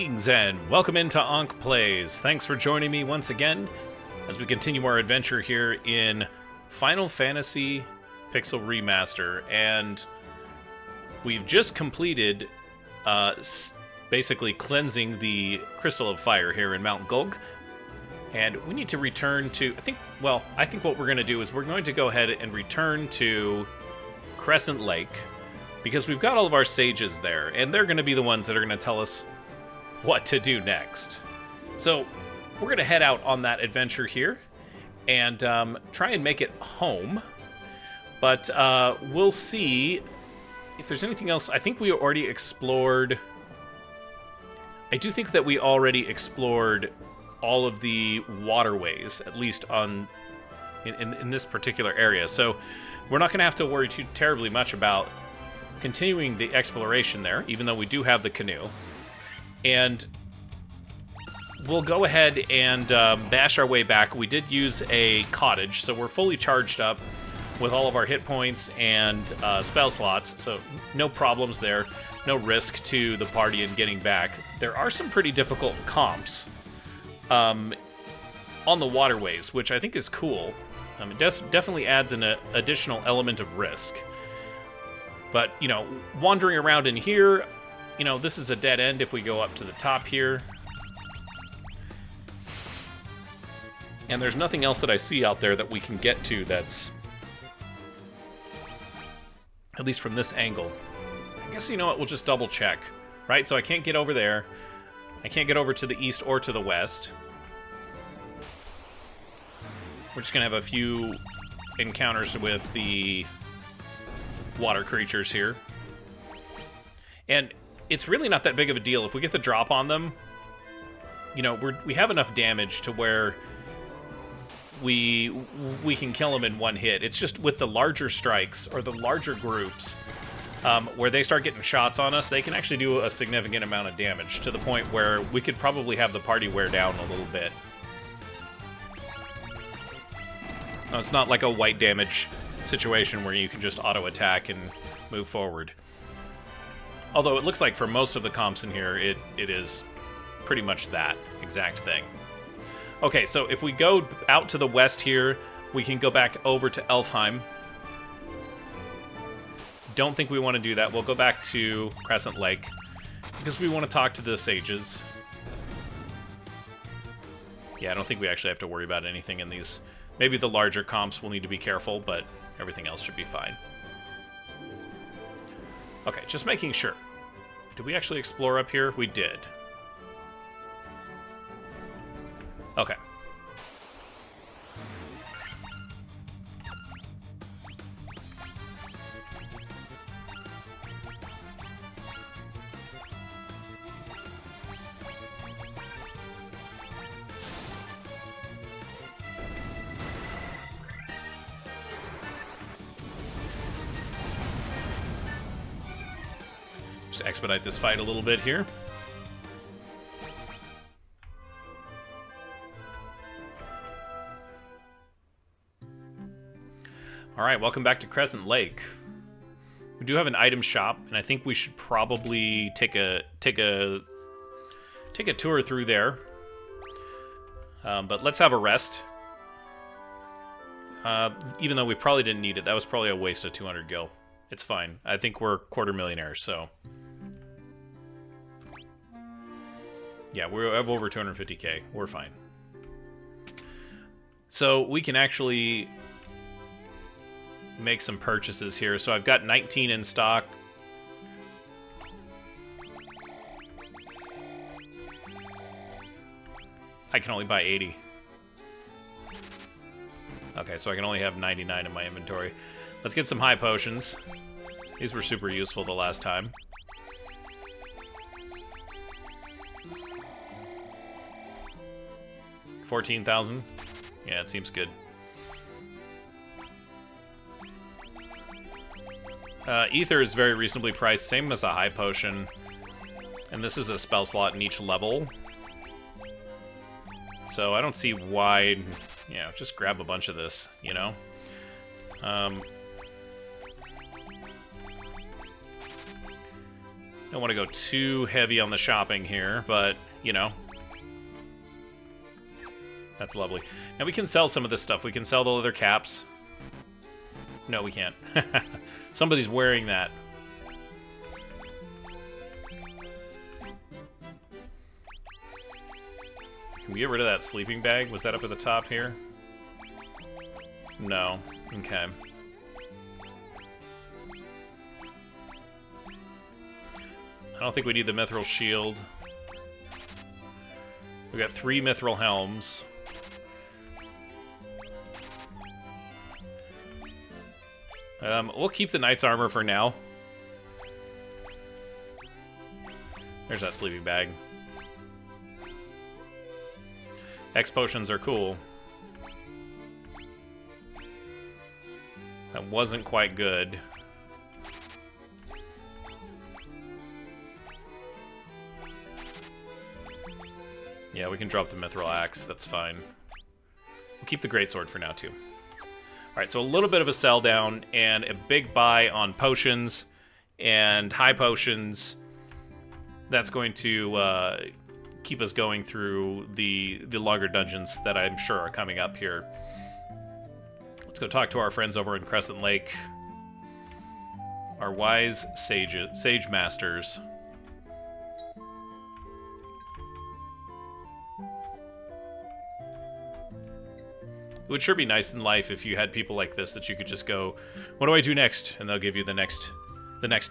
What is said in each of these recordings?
Greetings and welcome into Ankh Plays. Thanks for joining me once again as we continue our adventure here in Final Fantasy Pixel Remaster. And we've just completed basically cleansing the Crystal of Fire here in Mount Gulg. And we need to return to, I think what we're going to do is we're going to go ahead and return to Crescent Lake, because we've got all of our sages there, and they're going to be the ones that are going to tell us what to do next. So we're going to head out on that adventure here and try and make it home. But we'll see if there's anything else. I think we already explored... I do think that we already explored all of the waterways, at least in this particular area. So we're not going to have to worry too terribly much about continuing the exploration there, even though we do have the canoe. And we'll go ahead and bash our way back. We did use a cottage, so we're fully charged up with all of our hit points and spell slots, so no problems there, no risk to the party in getting back. There are some pretty difficult comps on the waterways, which I think is cool. It definitely adds an additional element of risk. But, you know, wandering around in here, you know, this is a dead end if we go up to the top here. And there's nothing else that I see out there that we can get to that's, at least from this angle. I guess, you know what, we'll just double check, right? So I can't get over there. I can't get over to the east or to the west. We're just going to have a few encounters with the water creatures here. And it's really not that big of a deal. If we get the drop on them, you know, we have enough damage to where we can kill them in one hit. It's just with the larger strikes or the larger groups, where they start getting shots on us, they can actually do a significant amount of damage to the point where we could probably have the party wear down a little bit. No, it's not like a white damage situation where you can just auto-attack and move forward. Although it looks like for most of the comps in here, it is pretty much that exact thing. Okay, so if we go out to the west here, we can go back over to Elfheim. Don't think we want to do that. We'll go back to Crescent Lake, because we want to talk to the sages. Yeah, I don't think we actually have to worry about anything in these. Maybe the larger comps will need to be careful, but everything else should be fine. Okay, just making sure. Did we actually explore up here? We did. Okay. Expedite this fight a little bit here. Alright, welcome back to Crescent Lake. We do have an item shop, and I think we should probably take a tour through there. But let's have a rest. Even though we probably didn't need it, that was probably a waste of 200 gil. It's fine. I think we're quarter millionaires, so... Yeah, we have over 250k. We're fine. So we can actually make some purchases here. So I've got 19 in stock. I can only buy 80. Okay, so I can only have 99 in my inventory. Let's get some high potions. These were super useful the last time. $14,000. Yeah, it seems good. Ether is very reasonably priced, same as a high potion. And this is a spell slot in each level. So I don't see why, you know, just grab a bunch of this, you know? Don't want to go too heavy on the shopping here, but, you know. That's lovely. Now we can sell some of this stuff. We can sell the leather caps. No, we can't. Somebody's wearing that. Can we get rid of that sleeping bag? Was that up at the top here? No. Okay. I don't think we need the mithril shield. We got 3 mithril helms. We'll keep the knight's armor for now. There's that sleeping bag. X potions are cool. That wasn't quite good. Yeah, we can drop the mithril axe. That's fine. We'll keep the greatsword for now, too. Alright, so a little bit of a sell down and a big buy on potions and high potions. That's going to keep us going through the longer dungeons that I'm sure are coming up here. Let's go talk to our friends over in Crescent Lake. Our wise sage masters. It would sure be nice in life if you had people like this that you could just go, what do I do next? And they'll give you the next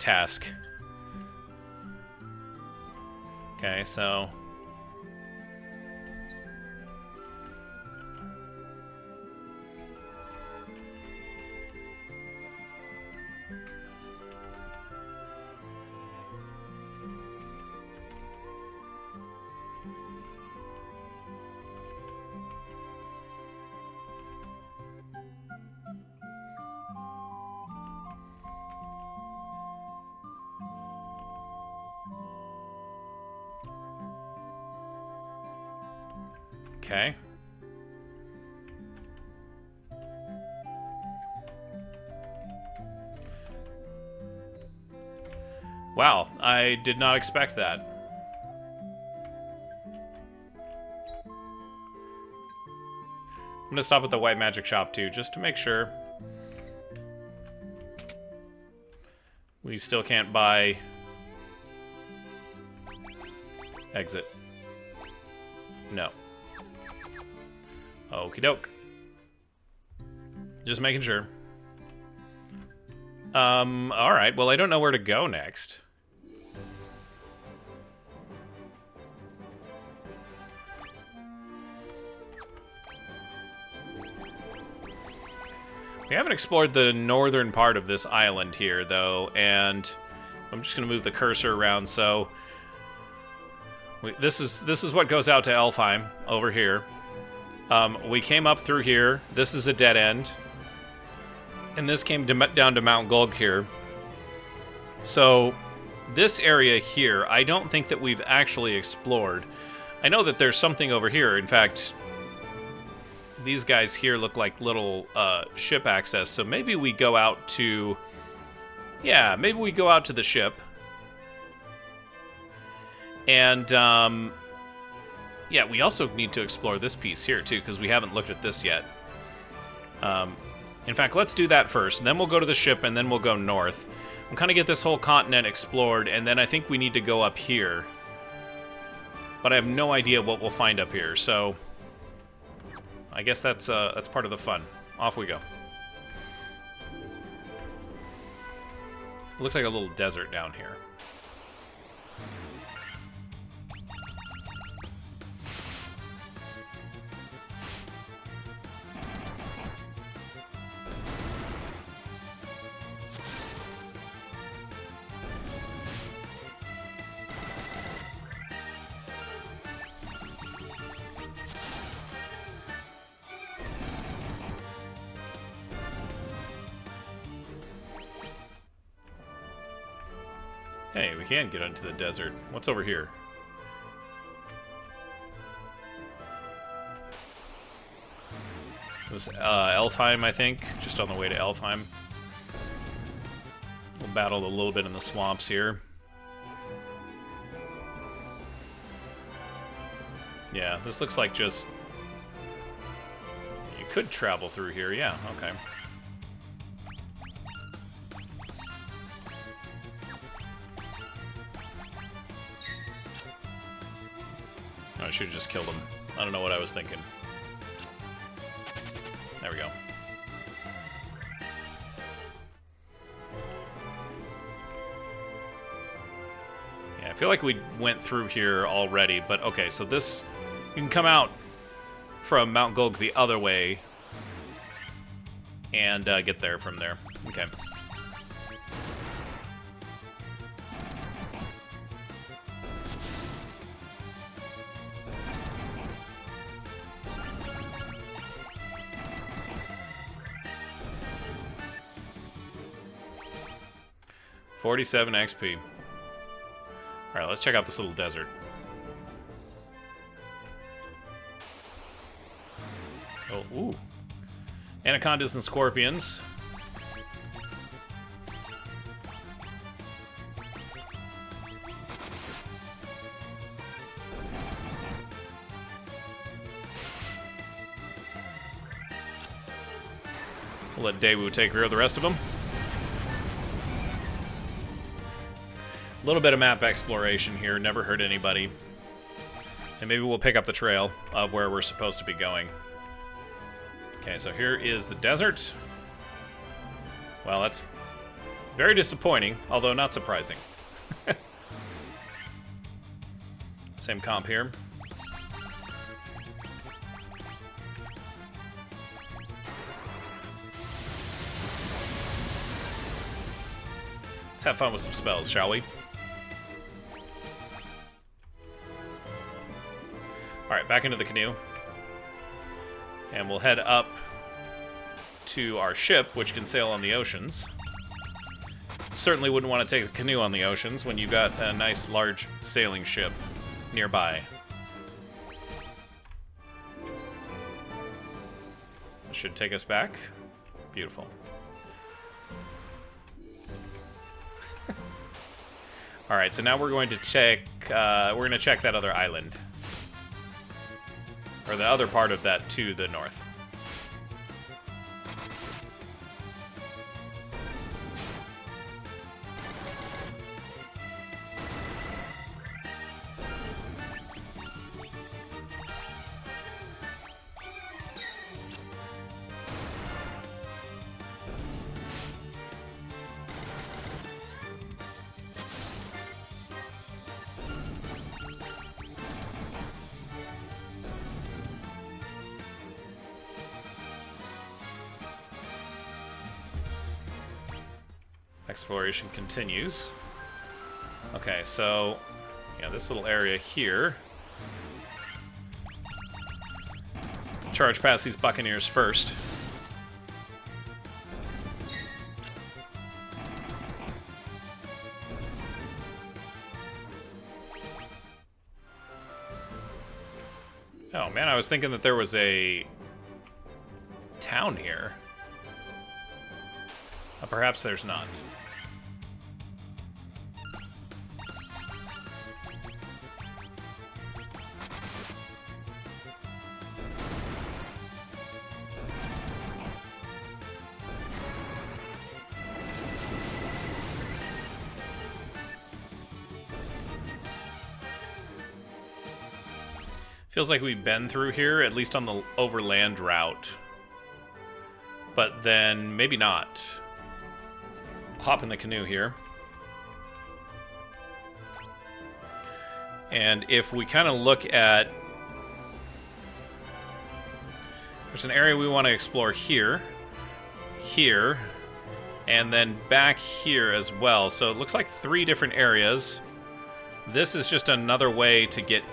task. Okay, so... Okay. Wow, I did not expect that. I'm gonna stop at the white magic shop too, just to make sure. We still can't buy... Exit. No. Okie doke. Just making sure. Alright, well I don't know where to go next. We haven't explored the northern part of this island here, though, and I'm just going to move the cursor around, so... This is what goes out to Elfheim, over here. We came up through here. This is a dead end. And this came down to Mount Gulg here. So, this area here, I don't think that we've actually explored. I know that there's something over here. In fact... These guys here look like little ship access, so maybe we go out to... Yeah, maybe we go out to the ship. And, yeah, we also need to explore this piece here, too, because we haven't looked at this yet. In fact, let's do that first, and then we'll go to the ship, and then we'll go north. We'll kind of get this whole continent explored, and then I think we need to go up here. But I have no idea what we'll find up here, so... I guess that's part of the fun. Off we go. It looks like a little desert down here. Hey, we can get into the desert. What's over here? This is Elfheim, I think. Just on the way to Elfheim. We'll battle a little bit in the swamps here. Yeah, this looks like just... You could travel through here, yeah, okay. Oh, I should have just killed him. I don't know what I was thinking. There we go. Yeah, I feel like we went through here already, but okay, so this... You can come out from Mount Gulg the other way and get there from there. Okay. $47 XP. Alright, let's check out this little desert. Oh, ooh. Anacondas and scorpions. We'll let Daewoo take care of the rest of them. A little bit of map exploration here, never hurt anybody. And maybe we'll pick up the trail of where we're supposed to be going. Okay, so here is the desert. Well, that's very disappointing, although not surprising. Same comp here. Let's have fun with some spells, shall we? Alright, back into the canoe. And we'll head up to our ship, which can sail on the oceans. Certainly wouldn't want to take a canoe on the oceans when you've got a nice, large sailing ship nearby. This should take us back. Beautiful. Alright, so now we're going to check, that other island. Or the other part of that to the north. Exploration continues. Okay, so yeah, this little area here. Charge past these buccaneers first. Oh man, I was thinking that there was a town here. Perhaps there's not. Feels like we've been through here, at least on the overland route. But then, maybe not. Hop in the canoe here. And if we kind of look at... There's an area we want to explore here. Here. And then back here as well. So it looks like 3 different areas. This is just another way to get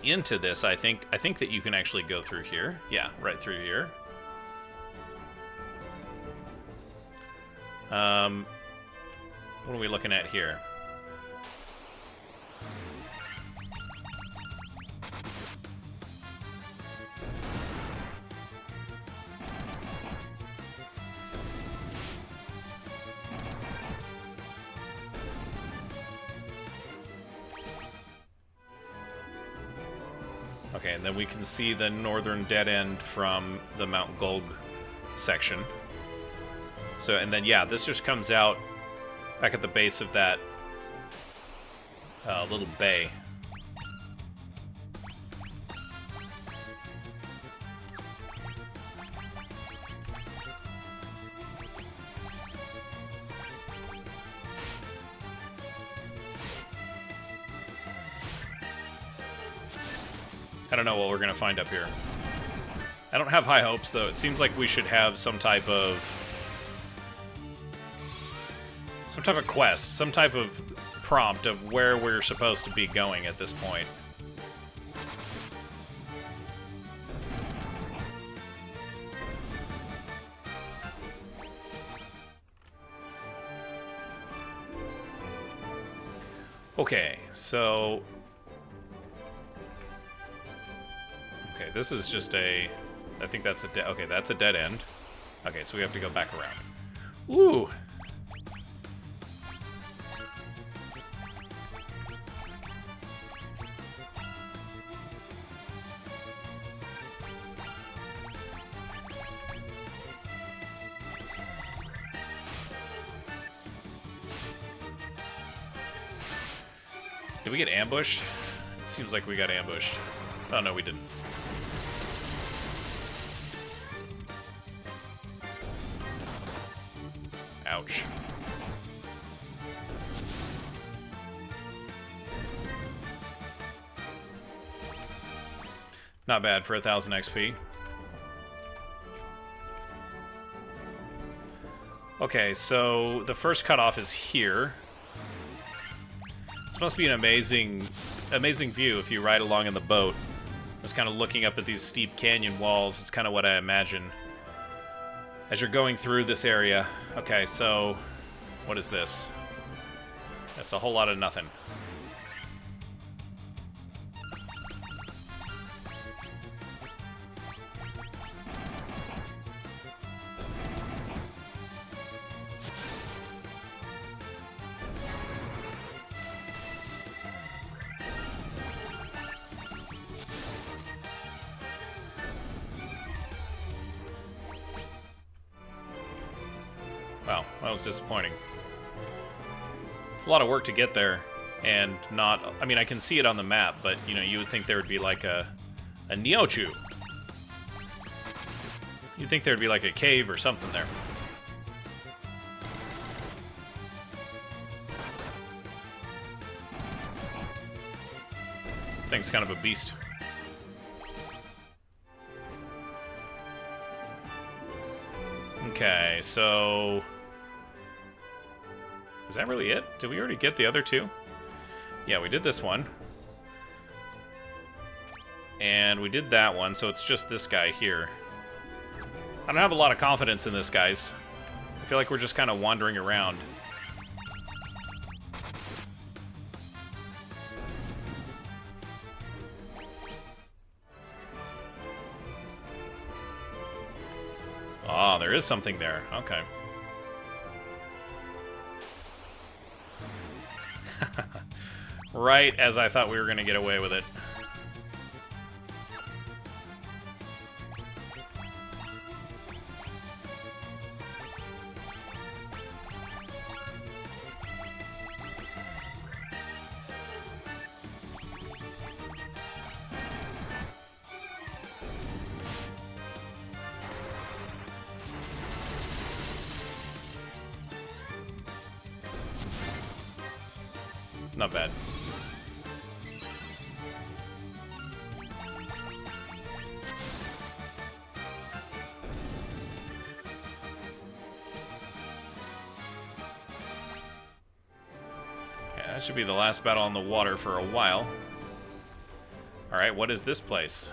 into this, I think. I think that you can actually go through here. Yeah, right through here. What are we looking at here? Okay, and then we can see the northern dead end from the Mount Gulg section. So, and then, yeah, this just comes out back at the base of that little bay. I don't know what we're going to find up here. I don't have high hopes, though. It seems like we should have some type of quest, some type of prompt of where we're supposed to be going at this point. Okay, so... Okay, this is just a... I think that's a okay, that's a dead end. Okay, so we have to go back around. Ooh! Did we get ambushed? It seems like we got ambushed. Oh, no, we didn't. Ouch. Not bad for 1,000 XP. Okay, so the first cutoff is here. This must be an amazing view if you ride along in the boat. Just kind of looking up at these steep canyon walls. It's kind of what I imagine as you're going through this area. Okay, so what is this? That's a whole lot of nothing. Wow, that was disappointing. It's a lot of work to get there, and not... I mean, I can see it on the map, but, you know, you would think there would be like a Neochu. You'd think there'd be like a cave or something there. Thing's kind of a beast. Okay, so... Is that really it? Did we already get the other two? Yeah, we did this one. And we did that one, so it's just this guy here. I don't have a lot of confidence in this, guys. I feel like we're just kind of wandering around. Oh, there is something there. Okay. Right as I thought we were going to get away with it. Not bad. Yeah, that should be the last battle on the water for a while. Alright, what is this place?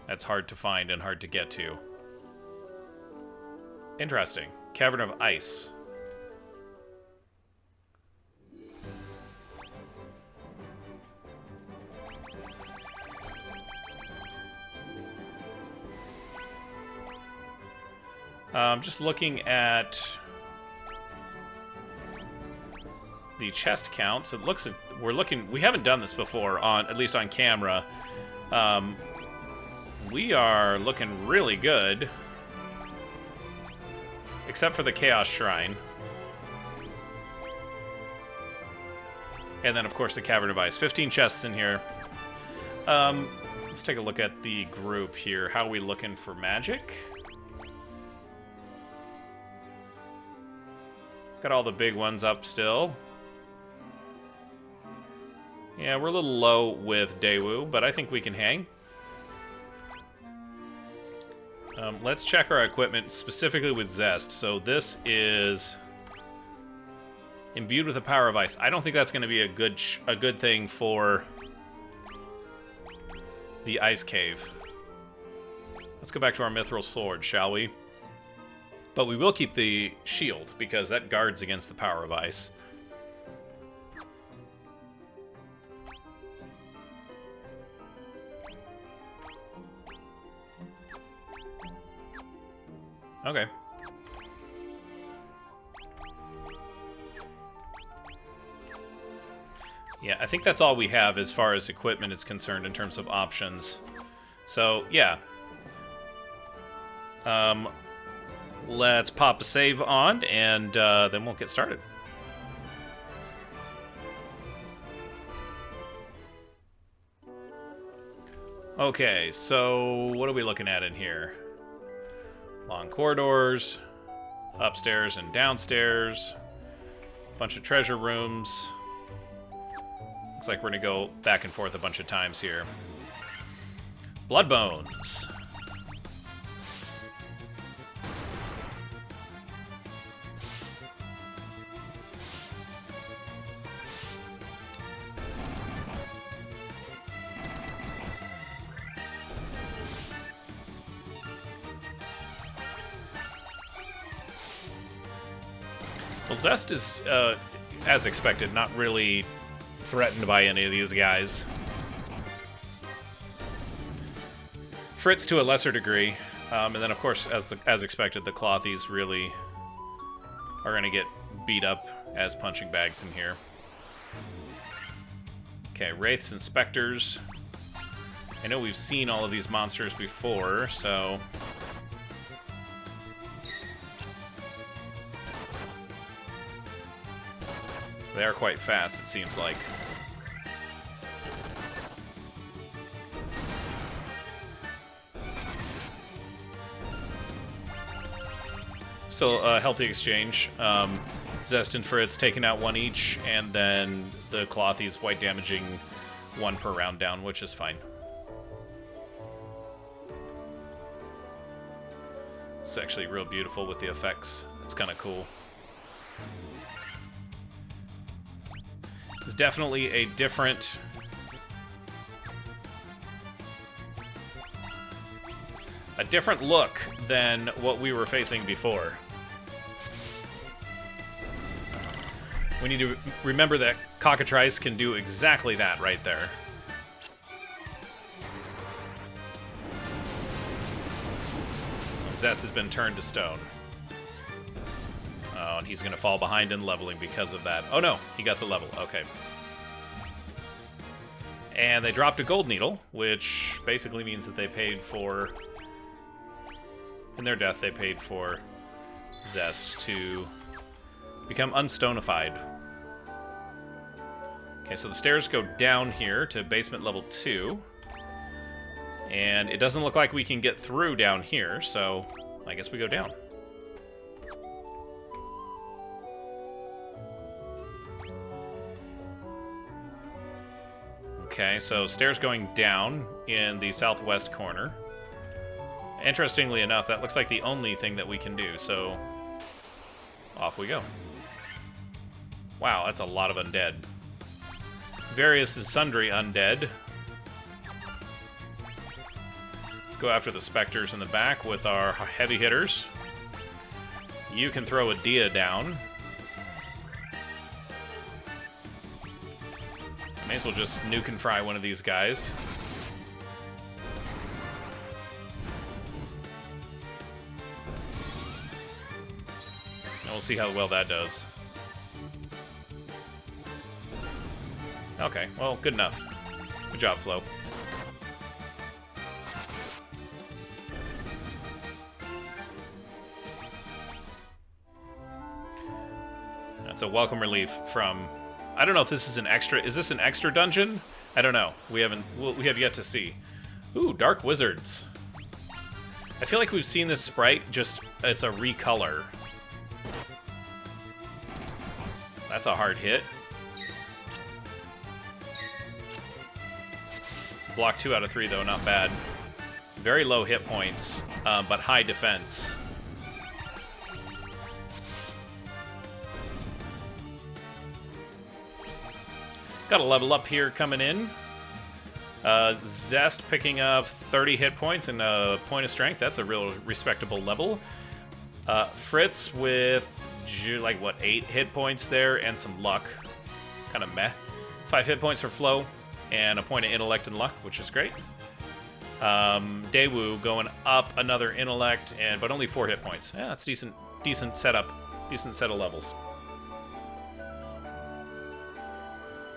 That's hard to find and hard to get to. Interesting. Cavern of Ice. Just looking at the chest counts, it looks we haven't done this before, on at least on camera. We are looking really good. Except for the Chaos Shrine. And then, of course, the Cavern of Ice. 15 chests in here. Let's take a look at the group here. How are we looking for magic? Got all the big ones up still. Yeah, we're a little low with Daewoo, but I think we can hang. Let's check our equipment, specifically with Zest. So this is imbued with the power of ice. I don't think that's going to be a good thing for the ice cave. Let's go back to our mithril sword, shall we? But we will keep the shield, because that guards against the power of ice. Okay. Yeah, I think that's all we have as far as equipment is concerned in terms of options. So, yeah. Let's pop a save on, and then we'll get started. Okay, so what are we looking at in here? Long corridors, upstairs and downstairs, bunch of treasure rooms. Looks like we're gonna go back and forth a bunch of times here. Blood bones. Well, Zest is, as expected, not really threatened by any of these guys. Fritz to a lesser degree, and then of course, as expected, the Clothies really are going to get beat up as punching bags in here. Okay, Wraiths and Spectres. I know we've seen all of these monsters before, so... They are quite fast, it seems like. Still a healthy exchange. Zest and Fritz taking out one each, and then the Clothies white damaging one per round down, which is fine. It's actually real beautiful with the effects. It's kind of cool. It's definitely a different... look than what we were facing before. We need to remember that Cockatrice can do exactly that right there. Zest has been turned to stone. Oh, and he's going to fall behind in leveling because of that. Oh no, he got the level. Okay. And they dropped a gold needle, which basically means that they paid for... In their death, they paid for Zest to become unstonified. Okay, so the stairs go down here to basement level 2. And it doesn't look like we can get through down here, so I guess we go down. Okay, so stairs going down in the southwest corner. Interestingly enough, that looks like the only thing that we can do, so off we go. Wow, that's a lot of undead. Various and sundry undead. Let's go after the specters in the back with our heavy hitters. You can throw a Dia down. May as well just nuke and fry one of these guys. And we'll see how well that does. Okay, well, good enough. Good job, Flo. That's a welcome relief from... I don't know if this is an extra... Is this an extra dungeon? I don't know. We have yet to see. Ooh, Dark Wizards. I feel like we've seen this sprite, just... It's a recolor. That's a hard hit. Block 2 out of 3, though. Not bad. Very low hit points, but high defense. Got a level up here coming in. Zest picking up 30 hit points and a point of strength. That's a real respectable level. Fritz with, like, what, 8 hit points there and some luck. Kind of meh. 5 hit points for Flo and a point of intellect and luck, which is great. Daewoo going up another intellect, but only 4 hit points. Yeah, that's decent setup. Decent set of levels.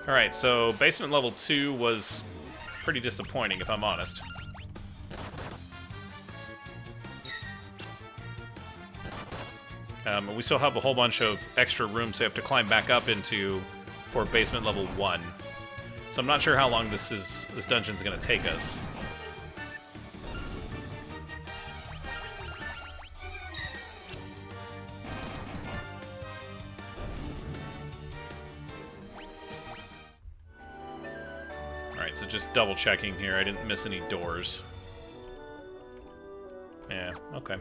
Alright, so basement level 2 was pretty disappointing, if I'm honest. We still have a whole bunch of extra rooms we have to climb back up into for basement level 1. So I'm not sure how long this dungeon's gonna take us. Alright, so just double checking here. I didn't miss any doors. Yeah, okay.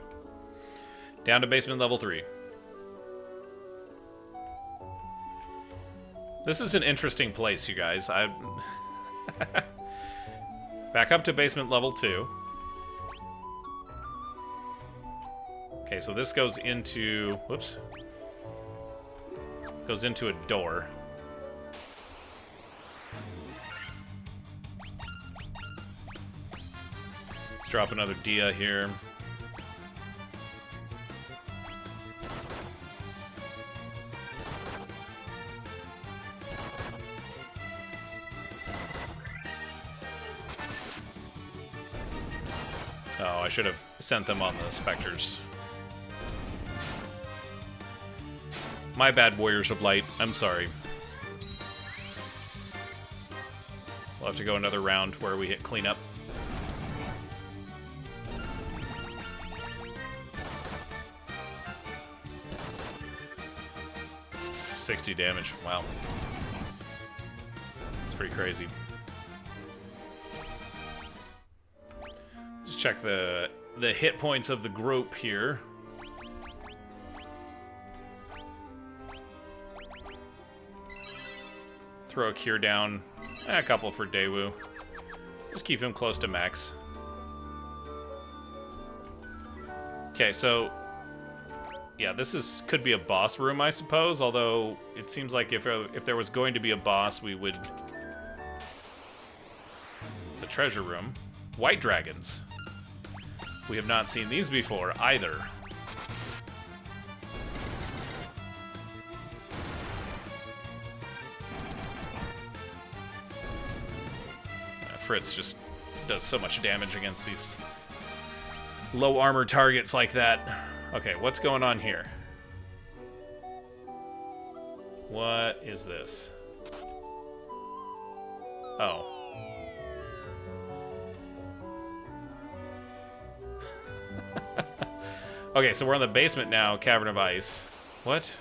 Down to basement level 3. This is an interesting place, you guys. Back up to basement level 2. Okay, so this goes into... Whoops. Goes into a door. Let's drop another Dia here. Oh, I should have sent them on the Spectres. My bad, Warriors of Light. I'm sorry. We'll have to go another round where we hit cleanup. $60 damage. Wow. That's pretty crazy. Just check the hit points of the group here. Throw a cure down. A couple for Daewoo. Just keep him close to max. Okay, so... Yeah, this could be a boss room, I suppose, although it seems like if there was going to be a boss, we would... It's a treasure room. White dragons. We have not seen these before, either. Fritz just does so much damage against these low armor targets like that. Okay, what's going on here? What is this? Oh. Okay, so we're in the basement now, Cavern of Ice. What?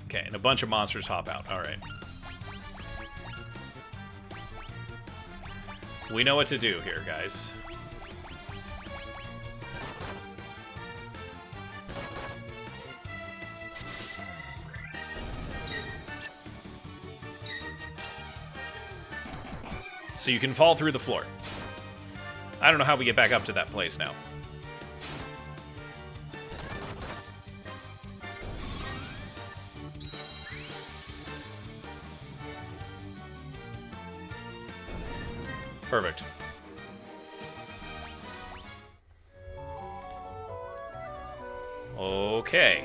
Okay, and a bunch of monsters hop out. Alright. We know what to do here, guys. So you can fall through the floor. I don't know how we get back up to that place now. Perfect. Okay.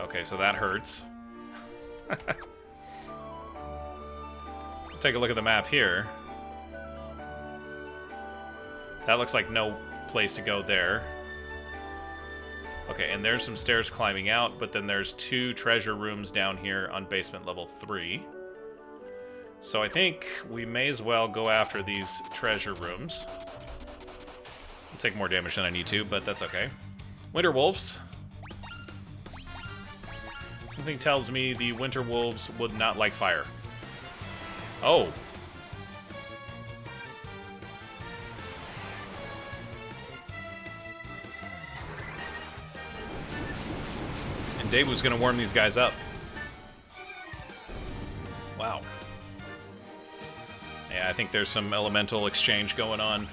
Okay, so that hurts. Let's take a look at the map here. That looks like no place to go there. Okay, and there's some stairs climbing out, but then there's 2 treasure rooms down here on basement level 3. So I think we may as well go after these treasure rooms. I'll take more damage than I need to, but that's okay. Winter wolves. Something tells me the winter wolves would not like fire. Oh. And Daewoo's gonna warm these guys up. Wow. Yeah, I think there's some elemental exchange going on.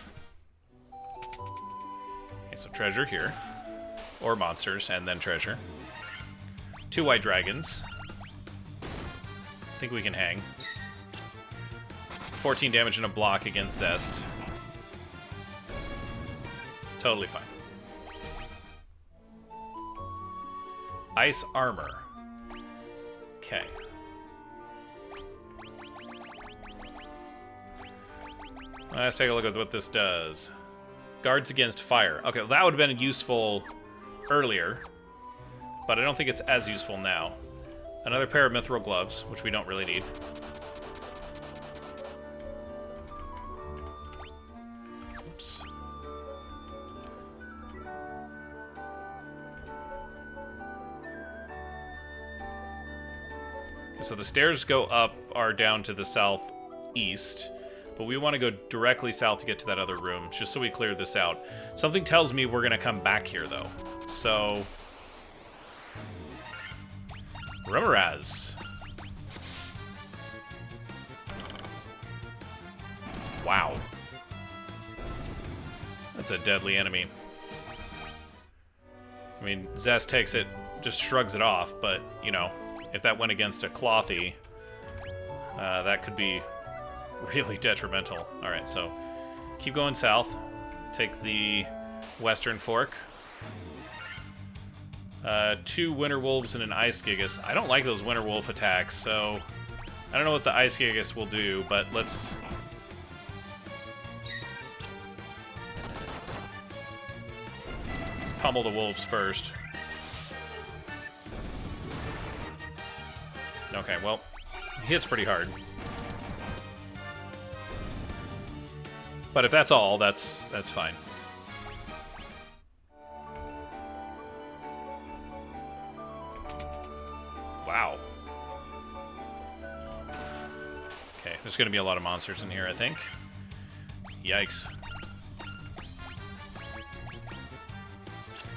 Okay, so treasure here. Or monsters, and then treasure. 2 white dragons. I think we can hang. 14 damage in a block against Zest. Totally fine. Ice armor. Okay. Let's take a look at what this does. Guards against fire. Okay, well, that would have been useful earlier, but I don't think it's as useful now. Another pair of mithril gloves, which we don't really need. Oops. So the stairs go up are down to the southeast, but we want to go directly south to get to that other room, just so we clear this out. Something tells me we're going to come back here, though. So... Remoraz. Wow. That's a deadly enemy. I mean, Zest takes it, just shrugs it off, but, you know, if that went against a Clothy, that could be really detrimental. Alright, so keep going south. Take the western fork. 2 Winter Wolves and an Ice Gigas. I don't like those Winter Wolf attacks, so I don't know what the Ice Gigas will do, but let's pummel the wolves first. Okay, well, he hits pretty hard. But if that's all, that's fine. Wow. Okay, there's going to be a lot of monsters in here, I think. Yikes.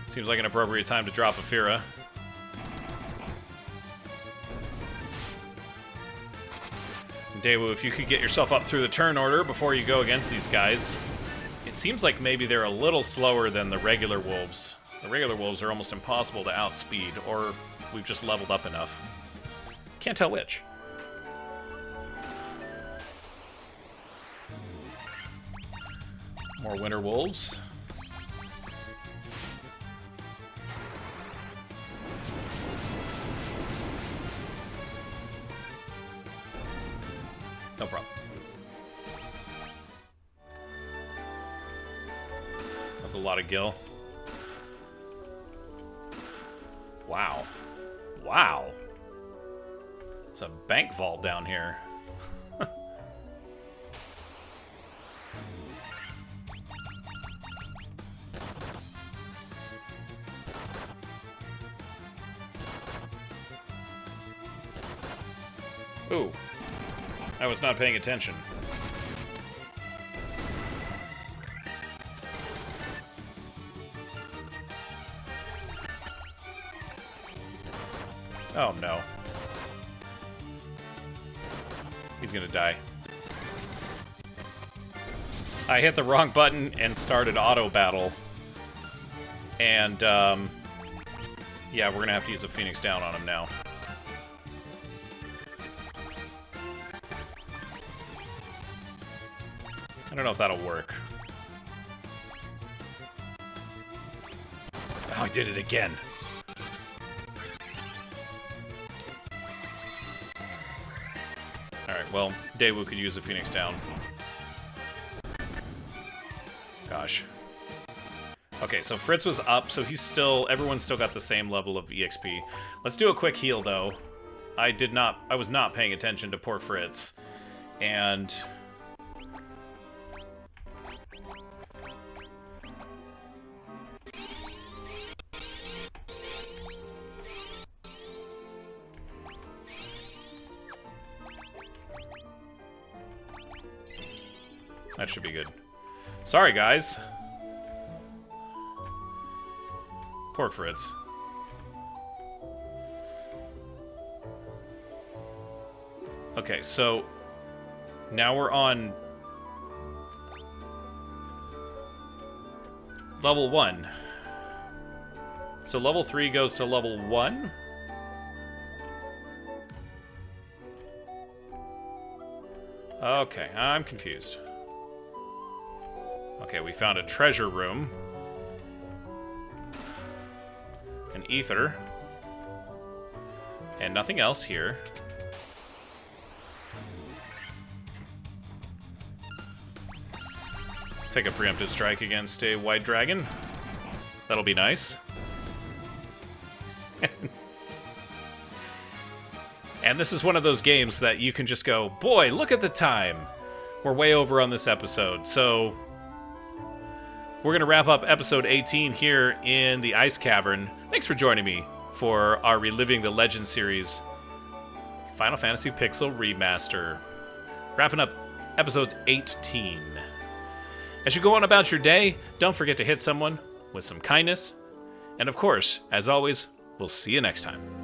Seems like an appropriate time to drop a Fira. Daewoo, if you could get yourself up through the turn order before you go against these guys. It seems like maybe they're a little slower than the regular wolves. The regular wolves are almost impossible to outspeed, or we've just leveled up enough. Can't tell which. More winter wolves. No problem. That's a lot of gil. Wow. Wow. It's a bank vault down here. Ooh. I was not paying attention. Oh no. He's gonna die. I hit the wrong button and started auto battle. And, yeah, we're gonna have to use a Phoenix Down on him now. I don't know if that'll work. Oh, I did it again. Alright, well, Daewoo could use a Phoenix Down. Gosh. Okay, so Fritz was up, so everyone's still got the same level of EXP. Let's do a quick heal, though. I was not paying attention to poor Fritz. And... that should be good. Sorry, guys. Poor Fritz. Okay, so now we're on level 1. So level 3 goes to level 1? Okay, I'm confused. Okay, we found a treasure room. An ether. And nothing else here. Take a preemptive strike against a white dragon. That'll be nice. And this is one of those games that you can just go, boy, look at the time. We're way over on this episode. So we're going to wrap up episode 18 here in the Ice Cavern. Thanks for joining me for our Reliving the Legend series Final Fantasy Pixel Remaster. Wrapping up episodes 18. As you go on about your day, don't forget to hit someone with some kindness. And of course, as always, we'll see you next time.